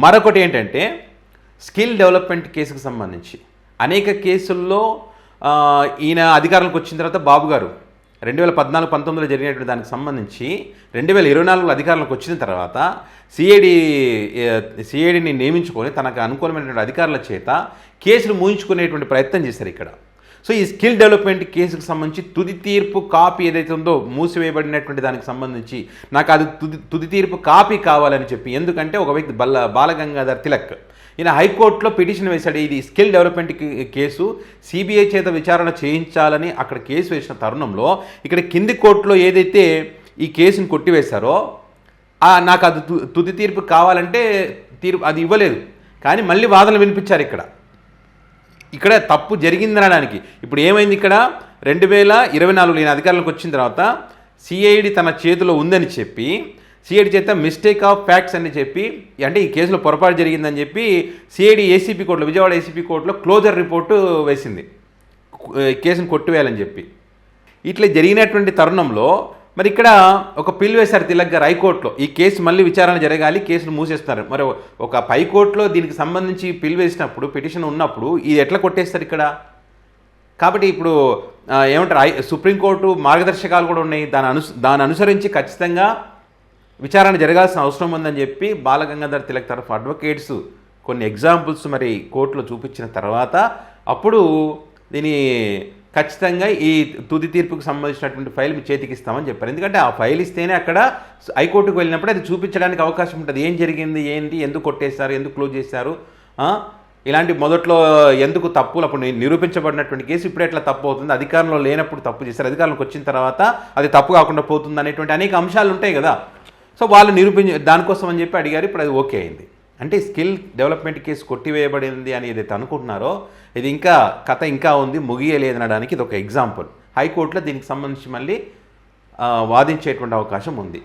మరొకటి ఏంటంటే skill development కేసుకు సంబంధించి అనేక కేసుల్లో ఈయన అధికారంలోకి వచ్చిన తర్వాత బాబు గారు 2014-19లో జరిగినటువంటి దానికి సంబంధించి 2024లో అధికారంలోకి వచ్చిన తర్వాత సిఐడిని నియమించుకొని తనకు అనుకూలమైనటువంటి అధికారుల చేత కేసులు మూయించుకునేటువంటి ప్రయత్నం చేశారు ఇక్కడ. సో ఈ స్కిల్ డెవలప్మెంట్ కేసుకు సంబంధించి తుది తీర్పు కాపీ ఏదైతే ఉందో మూసివేయబడినటువంటి దానికి సంబంధించి నాకు అది తుది తీర్పు కాపీ కావాలని చెప్పి, ఎందుకంటే ఒక వ్యక్తి బాలగంగాధర్ తిలక్ ఈయన హైకోర్టులో పిటిషన్ వేశాడు. ఇది స్కిల్ డెవలప్మెంట్ కేసు సిబిఐ చేత విచారణ చేయించాలని అక్కడ కేసు వేసిన తరుణంలో ఇక్కడ కింది కోర్టులో ఏదైతే ఈ కేసును కొట్టివేశారో నాకు అది తుది తీర్పు కావాలంటే తీర్పు అది ఇవ్వలేదు, కానీ మళ్ళీ వాదనలు వినిపించారు. ఇక్కడ తప్పు జరిగిందనడానికి ఇప్పుడు ఏమైంది, ఇక్కడ 2024 ఈయన అధికారంలోకి వచ్చిన తర్వాత సిఐడి తన చేతిలో ఉందని చెప్పి సిఐడి చేత మిస్టేక్ ఆఫ్ ఫ్యాక్ట్స్ అని చెప్పి, అంటే ఈ కేసులో పొరపాటు జరిగిందని చెప్పి సిఐడి ఏసీపీ కోర్టులో, విజయవాడ ఏసీపీ కోర్టులో క్లోజర్ రిపోర్టు వేసింది కేసును కొట్టివేయాలని చెప్పి. ఇట్లా జరిగినటువంటి తరుణంలో మరి ఇక్కడ ఒక పిల్ వేశారు తిలక్ గారు హైకోర్టులో, ఈ కేసు మళ్ళీ విచారణ జరగాలి, కేసును మూసేస్తున్నారు. మరి ఒక హైకోర్టులో దీనికి సంబంధించి పిల్ వేసినప్పుడు, పిటిషన్ ఉన్నప్పుడు ఇది ఎట్లా కొట్టేస్తారు ఇక్కడ? కాబట్టి ఇప్పుడు ఏమంటారు, సుప్రీంకోర్టు మార్గదర్శకాలు కూడా ఉన్నాయి, దాని అనుసరించి ఖచ్చితంగా విచారణ జరగాల్సిన అవసరం ఉందని చెప్పి బాలగంగాధర్ తిలక్ తరఫు అడ్వకేట్స్ కొన్ని ఎగ్జాంపుల్స్ మరి కోర్టులో చూపించిన తర్వాత అప్పుడు దీని ఖచ్చితంగా ఈ తుది తీర్పుకు సంబంధించినటువంటి ఫైల్ మీ చేతికి ఇస్తామని చెప్పారు. ఎందుకంటే ఆ ఫైల్ ఇస్తేనే అక్కడ హైకోర్టుకు వెళ్ళినప్పుడు అది చూపించడానికి అవకాశం ఉంటుంది. ఏం జరిగింది, ఏంటి, ఎందుకు కొట్టేశారు, ఎందుకు క్లోజ్ చేశారు, ఇలాంటి మొదట్లో ఎందుకు తప్పులు అప్పుడు నిరూపించబడినటువంటి కేసు ఇప్పుడు ఎట్లా తప్పు అవుతుంది, అధికారంలో లేనప్పుడు తప్పు చేశారు, అధికారంలోకి వచ్చిన తర్వాత అది తప్పు కాకుండా పోతుంది అనేటువంటి అనేక అంశాలు ఉంటాయి కదా. సో వాళ్ళు దానికోసం అని చెప్పి అడిగారు. ఇప్పుడు అది ఓకే అయింది. అంటే స్కిల్ డెవలప్మెంట్ కేసు కొట్టివేయబడింది అని ఏదైతే అనుకుంటున్నారో ఇది ఇంకా కథ ఇంకా ఉంది, ముగియలేదు అనడానికి ఇది ఒక ఎగ్జాంపుల్. హైకోర్టులో దీనికి సంబంధించి మళ్ళీ వాదించేటువంటి అవకాశం ఉంది.